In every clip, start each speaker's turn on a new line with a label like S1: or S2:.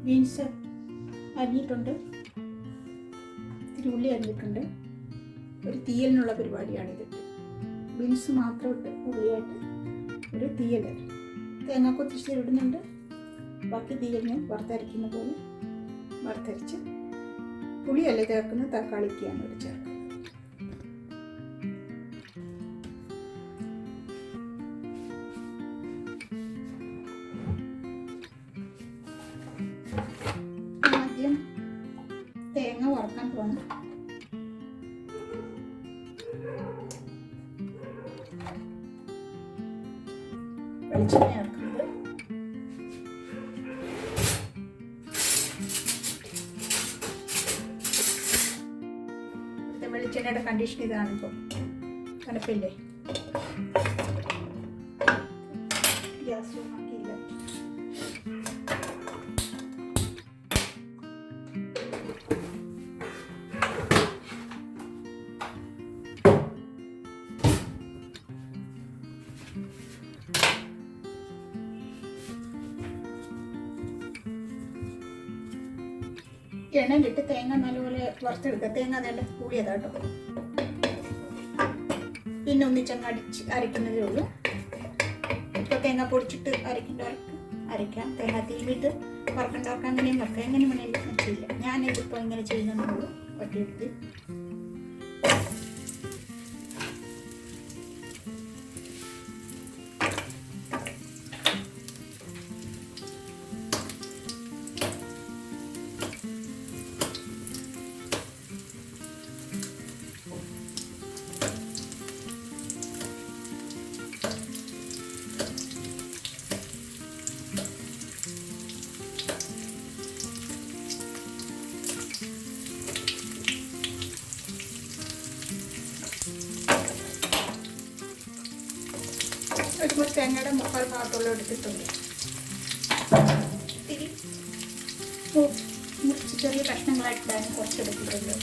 S1: Beans അരിഞ്ഞിട്ടുണ്ട്, ഇത്തിരി ഉള്ളി അരിഞ്ഞിട്ടുണ്ട്. ഒരു തീയലിനുള്ള പരിപാടിയാണിത്. ബീൻസ് മാത്രം ഇട്ട് ഉള്ളിയായിട്ട് ഒരു തീയൽ. തേങ്ങാക്കൊത്തി ഇച്ചിരി ഇടുന്നുണ്ട്. ബാക്കി തീയലിന് വറുത്തരയ്ക്കുന്ന പോലെ വറുത്തരച്ച് പുളിയല്ല ചേർക്കുന്നത്, തക്കാളിക്കാണ് ഇവിടെ ചേർക്കുന്നത്. ആദ്യം തേങ്ങ വറുക്കാൻ പോകണം. വെളിച്ചെണ്ണ ചേർക്കുന്നത്. ഇവിടുത്തെ വെളിച്ചെണ്ണയുടെ കണ്ടീഷൻ ഇതാണിപ്പോൾ. തണുപ്പില്ലേ, ഗ്യാസ് ആക്കിയില്ല. എണ്ണയിലിട്ട് തേങ്ങ നല്ലപോലെ വറുത്തെടുക്കുക. തേങ്ങ അതേണ്ട കൂടിയതാട്ടോ. പിന്നെ ഒന്നിച്ചങ്ങ് അരയ്ക്കുന്നതേ ഉള്ളൂ. ഇപ്പോൾ തേങ്ങ പൊടിച്ചിട്ട് അരയ്ക്കേണ്ടവർക്ക് അരയ്ക്കാം. തേങ്ങ തീവിട്ട് വറുക്കേണ്ടവർക്ക് അങ്ങനെയും വറുക്കാം. എങ്ങനെ വേണമെങ്കിലും ചെയ്യില്ല. ഞാനിതിപ്പോൾ ഇങ്ങനെ ചെയ്യുന്നുള്ളൂ. വട്ടിയെടുത്ത് ഒരു തേങ്ങയുടെ മുക്കാൽ ഭാഗത്തുള്ള എടുത്തിട്ടുണ്ട്. ഇത്തിരി മുറിച്ച് ചെറിയ കഷ്ണങ്ങളായിട്ടാണ് കുറച്ചെടുത്തിട്ടുണ്ട്.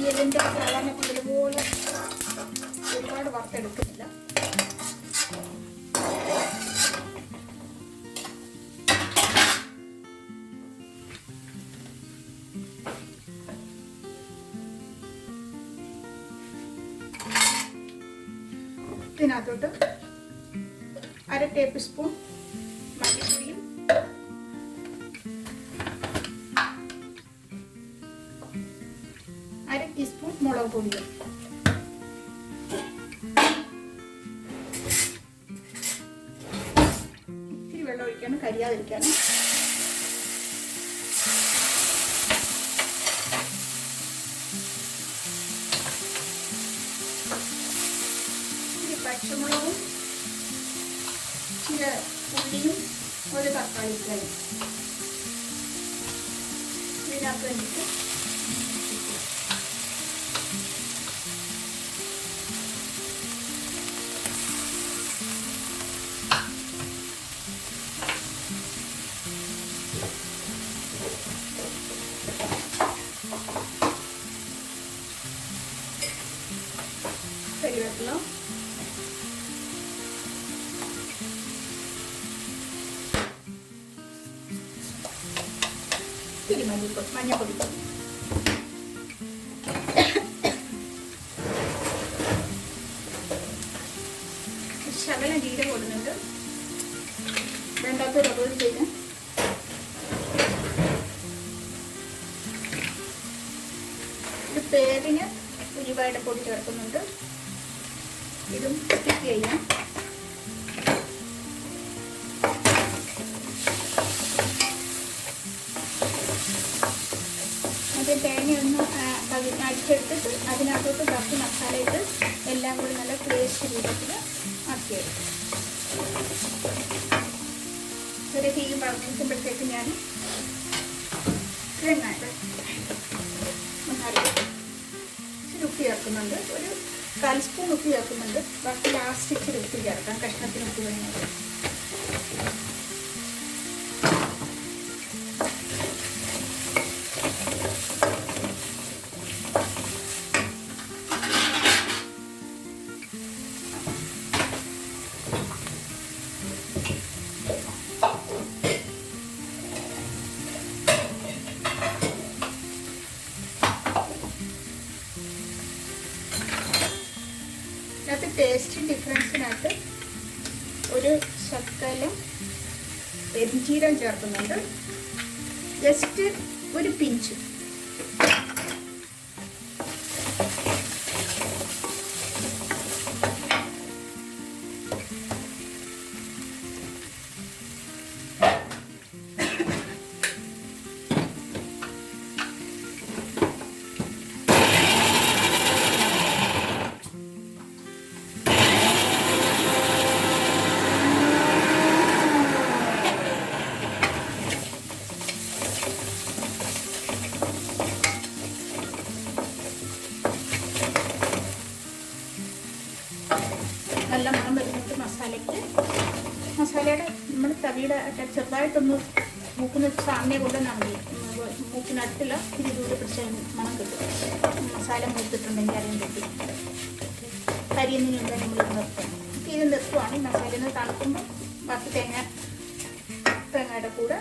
S1: തീയലിൻ്റെ സാധാരണ കൂടുതലുപോലെ ഒരുപാട് വറുത്തെടുക്കുന്നില്ല. ഇതിനകത്തോട്ട് 1/2 ടേബിൾ സ്പൂൺ മല്ലിപ്പൊടിയും 1/2 ടീസ്പൂൺ മുളക് പൊടിയും ഇത്തിരി വെള്ളം ഒഴിക്കാനും കരിയാതിരിക്കാനും. പച്ചമുളകും ചില ഉള്ളിയും ഒരു തക്കാളിക്കായും ഇതിനകത്ത് വേണ്ടിയിട്ട് കരിവേപ്പില, ഇത്തിരി മഞ്ഞപ്പൊടി, ശകലം ജീരകം ഇടുന്നുണ്ട്. വേണ്ടാത്തൊരു അവോയ്ഡ് ചെയ്ത്. ഇത് പേരിന് ഉലുവയുടെ പൊടി ചേർക്കുന്നുണ്ട്. ഇതും കുക്ക് ചെയ്യാം. അത് തേങ്ങയൊന്ന് അടിച്ചെടുത്തിട്ട് അതിനകത്തോട്ട് ബാക്കി മസാല ഇട്ട് എല്ലാം കൂടി നല്ല ടേസ്റ്റ് രൂപത്തിൽ ആക്കിയെടുക്കും. ഒരു തീ വളർത്തുമ്പോഴത്തേക്ക് ഞാൻ വെങ്ങാട്ട് ഇച്ചിരി ഉപ്പ് ചേർക്കുന്നുണ്ട്. ഒരു 1/4 സ്പൂൺ ഉപ്പ് ചേർക്കുന്നുണ്ട്. ബാക്കി ലാസ്റ്റ് ഇച്ചിരി ഉപ്പ് ചേർക്കാം, കഷ്ണത്തിന് ഉപ്പ് വേണമെങ്കിൽ. ടേസ്റ്റ് ഡിഫറൻസിനകത്ത് ഒരു ശകലം പെരിഞ്ചീരകം ചേർക്കുന്നുണ്ട്. ജസ്റ്റ് ഒരു പിഞ്ച്. നല്ല മണം വരുന്നുണ്ട് മസാലയ്ക്ക്. മസാലയുടെ നമ്മൾ തവിയുടെ ചെറുതായിട്ടൊന്ന് മൂക്കുന്ന സാമ്യ കൊണ്ടുവന്നാൽ മതി. മൂക്കിനടുത്തില്ല ഇത്തിരി ദൂരെ പിടിച്ച മണം കിട്ടും. മസാല മൂത്തിട്ടുണ്ടെങ്കിൽ അറിയാൻ പറ്റും. കരിയൊന്നും നമ്മൾ നിർത്തും. ഇത് നിർത്തുവാണ്. ഈ മസാല ഒന്ന് തണുക്കുമ്പോൾ ബാക്കി തേങ്ങയുടെ കൂടെ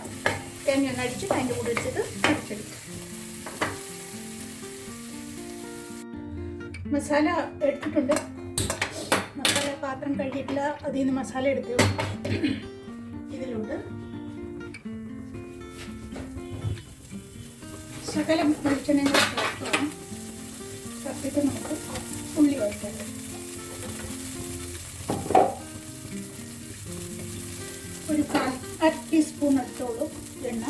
S1: തേങ്ങ ഒന്ന് അടിച്ചിട്ട് അതിൻ്റെ കൂടെ ഇട്ടിട്ട് അടിച്ചെടുക്കും. മസാല എടുത്തിട്ടുണ്ട്. മസാല പാത്രം കഴുകിയിട്ടില്ല. അതിൽ നിന്ന് മസാല എടുത്തു. ഇതിലോട്ട് ശകലം വെളിച്ചെണ്ണ ചേർക്കണം. ചേർത്തിട്ട് നമുക്ക് ഉള്ളി വയ്ക്കാം. ഒരു 1/2 ടീസ്പൂൺ എടുത്തോളൂ എണ്ണ.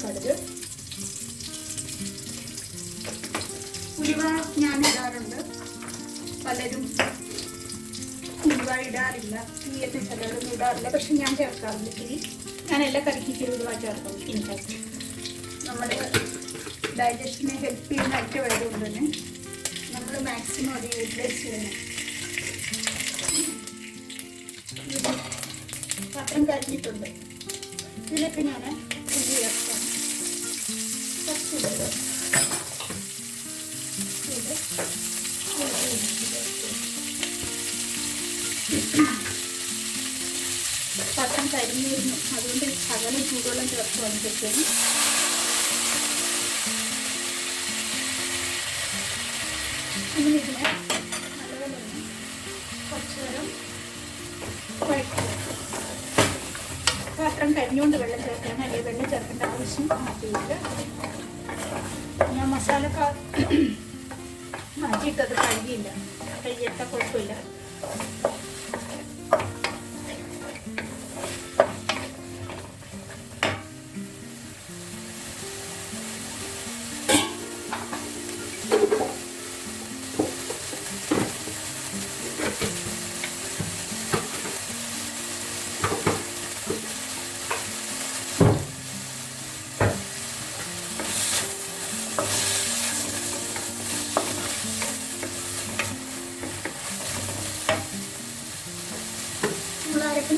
S1: കടുക്, ഉലുവ ഞാൻ ഇടാറുണ്ട്. പലരും ഉലുവ ഇടാറില്ല. തീയലിന് ചിലരൊന്നും ഇടാറില്ല. പക്ഷെ ഞാൻ ചേർക്കാറില്ല. ഇത്തിരി ഞാൻ എല്ലാ കറിക്കും ഉലുവ ചേർക്കും. ഇൻഫാക്ട് നമ്മുടെ ഡൈജഷനെ ഹെൽപ്പ് ചെയ്യുന്ന ഐറ്റമായതുകൊണ്ട് തന്നെ നമ്മൾ മാക്സിമം അത് യൂട്ടിലൈസ് ചെയ്യണം. പാത്രം കരിഞ്ഞിട്ടുണ്ട്. ഇതിലേക്ക് ഞാൻ ഉള്ളി ചേർക്കാം. കുറച്ച് പാത്രം കരിഞ്ഞിരുന്നു, അതുകൊണ്ട് ശകലം ചൂടുവെള്ളം ചേർത്ത് വന്നിട്ടേക്കും. ഇനി ഇതിനെ നല്ലപോലെ തന്നെ കുറച്ച് നേരം വഴറ്റുക. പാത്രം കരിഞ്ഞുകൊണ്ട് വെള്ളം ചേർക്കണം, അല്ലെങ്കിൽ വെള്ളം ചേർക്കേണ്ട ആവശ്യം മാറ്റിയിട്ട് ഞാൻ മസാല മാറ്റിയിട്ടത് കഴുകിയില്ല, കഴുകിയിട്ട കുഴപ്പമില്ല.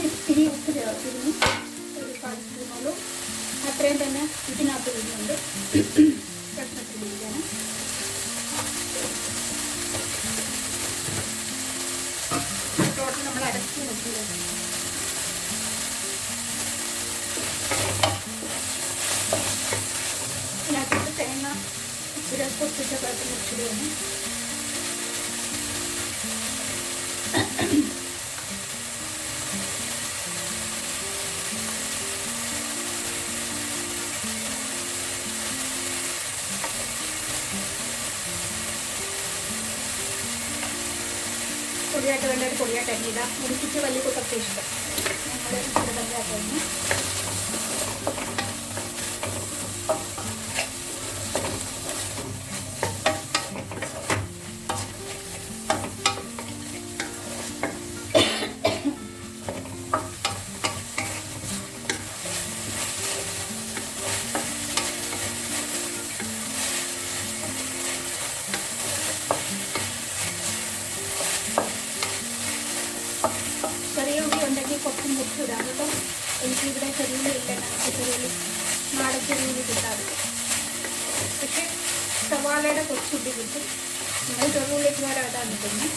S1: ഇത്തിരി ഉപ്പ് ചേർത്തിരുന്നു, ഒരു 1 സ്പൂണോളം. അത്രയും തന്നെ ഇതിനകത്ത് ഇടുന്നുണ്ട് കഷ്ണത്തിലിരിക്കാന്. ടോട്ടൽ നമ്മൾ അരച്ച് വെച്ചത്. ഇതിനകത്ത് തേങ്ങ ഇച്ചിരി പൊട്ടിച്ച പാട്ട് മുച്ചിടുകയാണ്. പൊടിയായിട്ട് വേണ്ട ഒരു പൊടിയായിട്ട് അരിയില്ല, മുറിപ്പിച്ച് വലിയ കുട്ടൊക്കെ ഇഷ്ടം. ഞങ്ങൾ ചെറുതാക്കുന്നു. കുറച്ച് മുറിച്ചിടാം കേട്ടോ. എനിക്കിവിടെ ചെറിയുള്ളി ഇല്ല, ഞങ്ങൾക്ക് ചെറിയുള്ളി നാടൻ ചെറിയുള്ളി കിട്ടാറില്ല. പക്ഷേ സവാളയുടെ കുറച്ചുള്ളി കിട്ടും. നിങ്ങൾ ചെറിയുള്ളിക്ക് വരെ അതാണ് കിട്ടുന്നത്.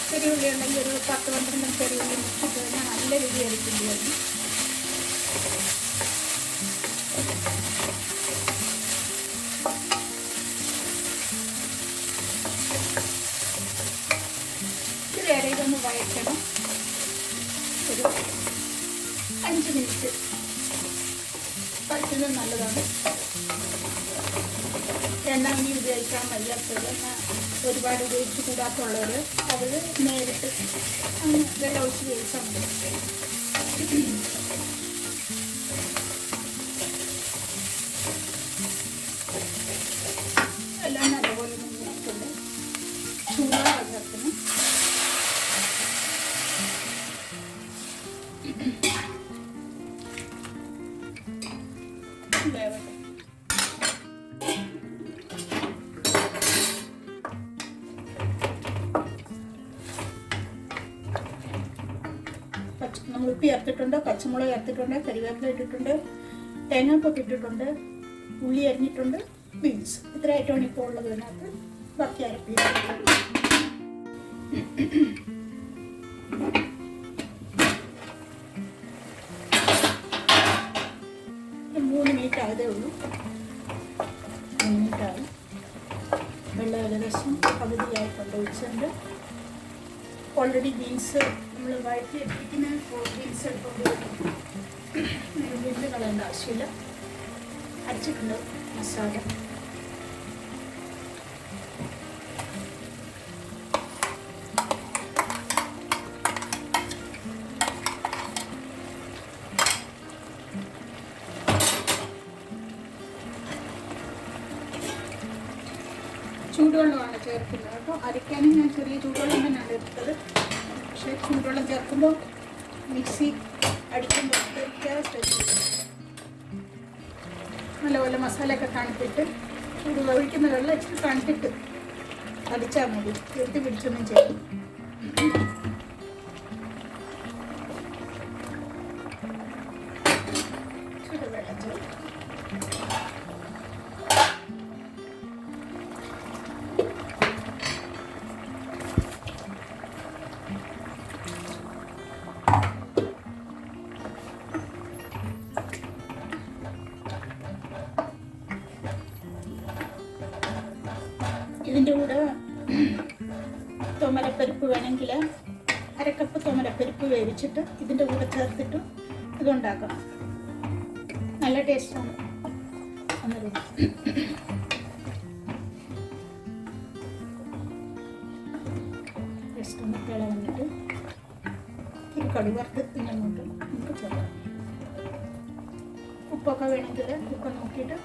S1: ചെറിയുള്ളി ഉണ്ടെങ്കിൽ ഒരു 10-12 ചെറിയുള്ളി മുറിച്ചിട്ട് കഴിഞ്ഞാൽ നല്ല രുചിയായിരിക്കും ബിരിയാണി. ഇതുവരെ ഇതൊന്ന് വഴറ്റണം. ഒരു 5 മിനിറ്റ് പറ്റുന്നത് നല്ലതാണ്. എണ്ണ ഇനി ഉപയോഗിക്കാൻ വയ്യാത്തത്, ഒരുപാട് ഉപയോഗിച്ച് കൂടാത്തുള്ളവർ അവർ നേരിട്ട് അങ്ങ് വെള്ളം ഒഴിച്ച് വേവിച്ചാൽ മതി. എല്ലാം നല്ലപോലെ മുന്നിട്ടുണ്ട്. ചൂടാണ് ചേർക്കണം. നമ്മൾ ഉപ്പ് ചേർത്തിട്ടുണ്ട്, പച്ചമുളക് ചേർത്തിട്ടുണ്ട്, കരിവേപ്പില ഇട്ടിട്ടുണ്ട്, തേങ്ങാപ്പൊക്കെ ഇട്ടിട്ടുണ്ട്, ഉള്ളി അരിഞ്ഞിട്ടുണ്ട്, ബീൻസ്. ഇത്ര ഐറ്റമാണ് ഇപ്പോൾ ഉള്ളത്. ഇതിനകത്ത് ബാക്കി അരപ്പില്ല. 3 മിനിറ്റ് ആയതേ ഉള്ളൂ. 3 മിനിറ്റായി. വെള്ളം ഏകദേശം പകുതിയായിട്ടുണ്ട് ഒഴിച്ചുണ്ട്. ഓൾറെഡി ബീൻസ് നമ്മൾ വഴറ്റി എടുപ്പിക്കുന്ന ബീൻസ് എടുത്തുകൊണ്ട് ബീൻസ് കളയേണ്ട ആവശ്യമില്ല. അരച്ചിട്ടുണ്ട് മസാല. ചൂടുവെള്ളമാണ് ചേർക്കുന്നത് കേട്ടോ. അരയ്ക്കാനും ഞാൻ ചെറിയ ചൂടുവെള്ളം തന്നെയാണ് എടുത്തത്. പക്ഷേ ചൂടുവെള്ളം ചേർക്കുമ്പോൾ മിക്സി അടിക്കുമ്പോൾ നല്ലപോലെ മസാലയൊക്കെ തണുത്തിട്ട് ഒഴിക്കുന്ന വെള്ളം ഇച്ചിരി തണുത്തിട്ട് അടിച്ചാൽ മതി. എടുത്ത് പിടിച്ചൊന്നും ചെയ്യും. ഇതിൻ്റെ കൂടെ തുമരപ്പരിപ്പ് വേണമെങ്കിൽ 1/2 കപ്പ് തുമരപ്പരിപ്പ് വേവിച്ചിട്ട് ഇതിൻ്റെ കൂടെ ചേർത്തിട്ട് ഇതുണ്ടാക്കാം. നല്ല ടേസ്റ്റാണ്. അന്നേരം ജസ്റ്റ് ഒന്ന് തിള വന്നിട്ട് ഇത്തിരി കടുക് വറുത്ത് ഇതിനങ്ങോട്ട് നമുക്ക് ചേർക്കാം. ഉപ്പൊക്കെ വേണമെങ്കിൽ ഉപ്പ് നോക്കിയിട്ട്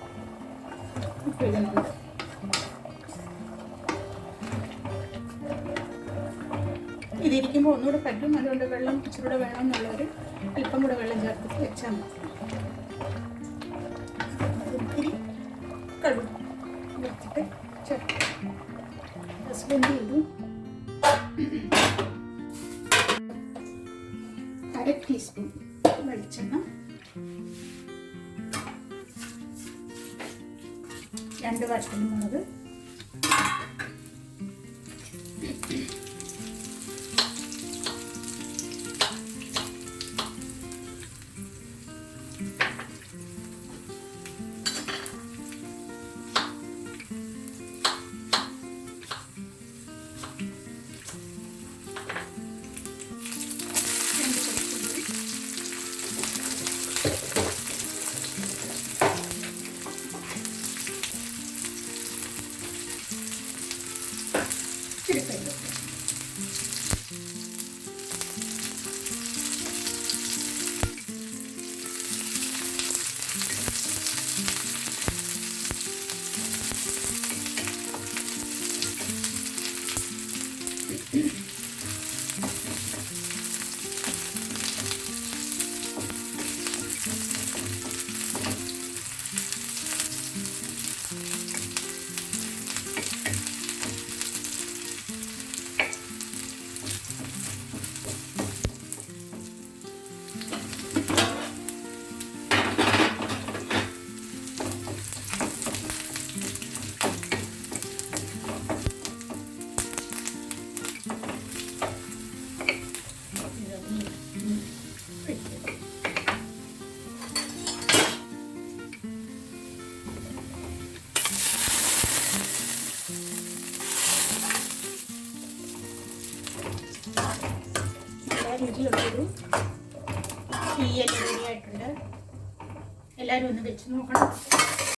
S1: ഉപ്പ് ഇടുന്നുണ്ട്. ഇതിരിക്കുമ്പോൾ ഒന്നുകൂടെ പറ്റും. അതുകൊണ്ട് വെള്ളം ഇച്ചിരൂടെ വേണം എന്നുള്ളവർ അല്പം കൂടെ വെള്ളം ചേർത്തിട്ട് വെച്ചാൽ മതി. ഒത്തിരി കടുക് വെച്ചിട്ട് ചേർക്കാം. ഹസ്ബൻഡ് ചെയ്തു 1/2 ടീസ്പൂൺ വെളിച്ചെണ്ണ, 2 വറ്റൽമുളക്, രുചിയുള്ളൊരു തീയൽ റെഡിയായിട്ടുണ്ട്. എല്ലാവരും ഒന്ന് വെച്ച് നോക്കണം.